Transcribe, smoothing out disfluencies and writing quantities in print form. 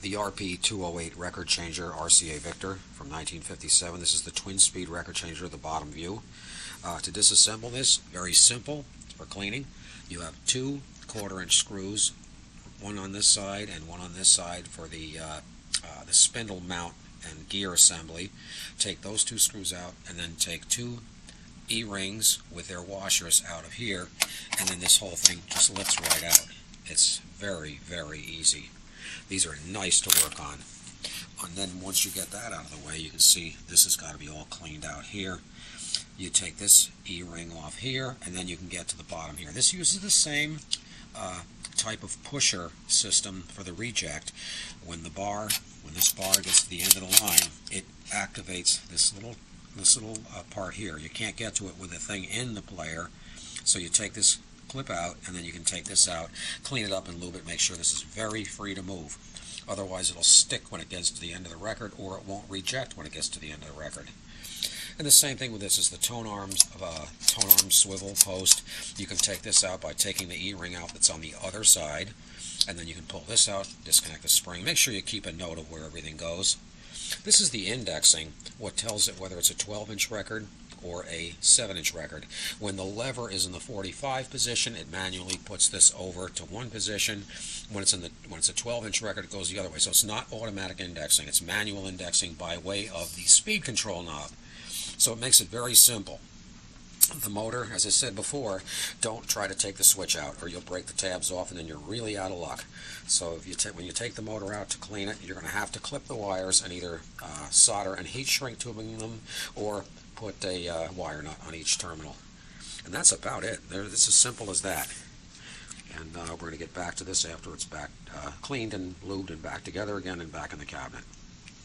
the RP208 record changer RCA Victor from 1957. This is the twin-speed record changer, the bottom view. To disassemble this, very simple for cleaning. You have two quarter-inch screws, one on this side and one on this side for the spindle mount and gear assembly. Take those two screws out and then take two E-rings with their washers out of here, and then this whole thing just lifts right out. It's very, very easy. These are nice to work on. And then once you get that out of the way, you can see this has got to be all cleaned out here. You take this E-ring off here, and then you can get to the bottom here. This uses the same type of pusher system for the reject. When this bar gets to the end of the line, it activates this little part here. You can't get to it with the thing in the player, so you take this clip out, and then you can take this out, clean it up and lube it, make sure this is very free to move. Otherwise it'll stick when it gets to the end of the record, or it won't reject when it gets to the end of the record. And the same thing with this is the tone arm swivel post. You can take this out by taking the E-ring out that's on the other side, and then you can pull this out, disconnect the spring. Make sure you keep a note of where everything goes. This is the indexing, what tells it whether it's a 12-inch record or a 7-inch record. When the lever is in the 45 position, it manually puts this over to one position. When it's a 12-inch record, it goes the other way. So it's not automatic indexing, it's manual indexing by way of the speed control knob. So it makes it very simple. The motor, as I said before, don't try to take the switch out or you'll break the tabs off and then you're really out of luck. So if when you take the motor out to clean it, you're going to have to clip the wires and either solder and heat shrink tubing them or put a wire nut on each terminal. And that's about it. It's as simple as that. And we're going to get back to this after it's back cleaned and lubed and back together again and back in the cabinet.